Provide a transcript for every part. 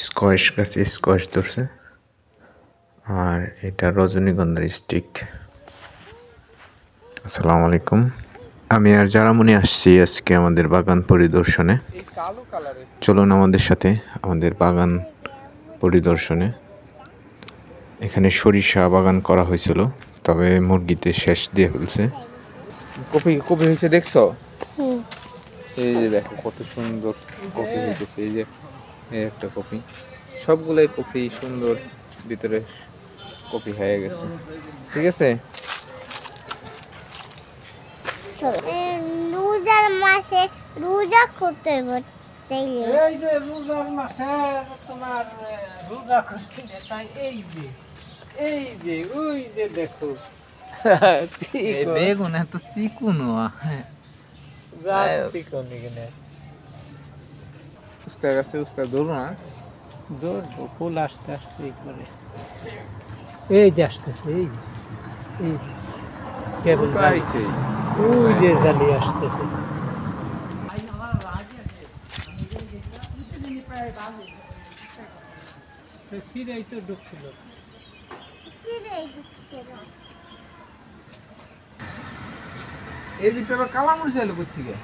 Squash গাছে squash ধরছে, আর এটা রজনীগন্ধার স্টিক। আসসালামু আলাইকুম, আমি আর জারামনি আসছি আজকে আমাদের বাগান পরিদর্শনে। চলুন আমাদের সাথে আমাদের বাগান পরিদর্শনে। এখানে সরিষা বাগান করা হয়েছিল, তবে মুরগিতে শেষ দিয়ে ফেলছে। কপি কপি হয়েছে দেখছো? এই যে দেখো কত সুন্দর কপি হইতেছে। এই যে একটা কপি, সবগুলাই কপি সুন্দর, ভিতরে কপি হয়ে গেছে। ঠিক আছে, রোজার মাসে রোজা করতে তাইলে এই যে রোজার মাসে তোমার রোজা করতে তাই এই যে ওই যে দেখো এই বেগুন এত চিকুন উস্তা গাছে উস্তা ধরো না, ধরবো ফুল আস্তে আস্তে করে। এই যে আসতেছে, এই এই কেবল আইছে ওই যে জ্বালিয়ে আসতেছে। সিরাই তো ঢুকছিল, এর ভিতরে কালা মরিচ এলো কোথা থেকে?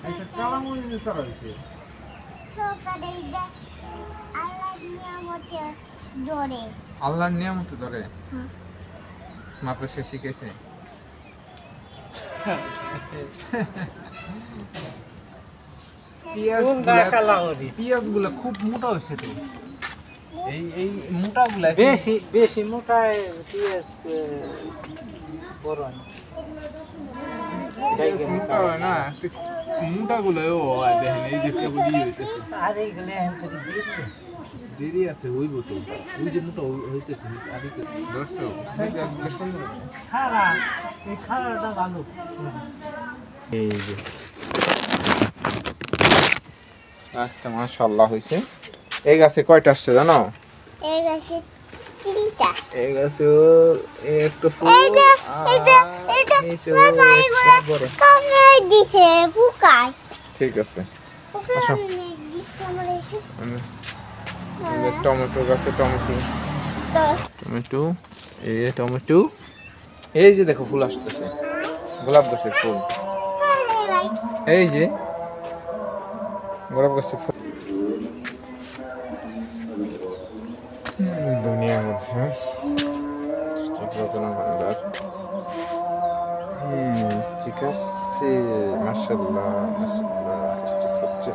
একটা কালা মরিচ চারা হয়েছে। আল্লাহর নিয়ামত ধরে মাপে সে শিখেছে। পিঁয়াজ গুলা খুব মোটা হয়েছে তো, এই মোটা গুলা বেশি বেশি মোটায় পিঁয়াজ বড় হয় না। মোটা হয় না, মোটা গুলো দেখেন এই যে কেবল হইতেছে। আর এইগুলো এখন দেরি আছে হইব তো, ওই যে মোটা হইতেছে ধরছো পিঁয়াজগুলো সুন্দর। খাড়া, এই খাড়াটা ভালো। এই যে গাছটা মাশাআল্লাহ হয়েছে। এই গাছে কয়টা আসছে জানো? এই গাছে তিনটা। এই গাছে একটা ফুল, নিচে বড় কামড়াই দিছে পোকায়। ঠিক আছে, আসো। টমেটো গাছে টমেটো, এই টমেটো, এই যে দেখো ফুল আসতেছে, গোলাপ গাছের ফুল। এই যে গোলাপ গাছের ফুল দুনিয়া হচ্ছে রচনা ভান্ডার। ঠিক আছে, মাশাআল্লাহ মাশাআল্লাহ, ঠিক হচ্ছে।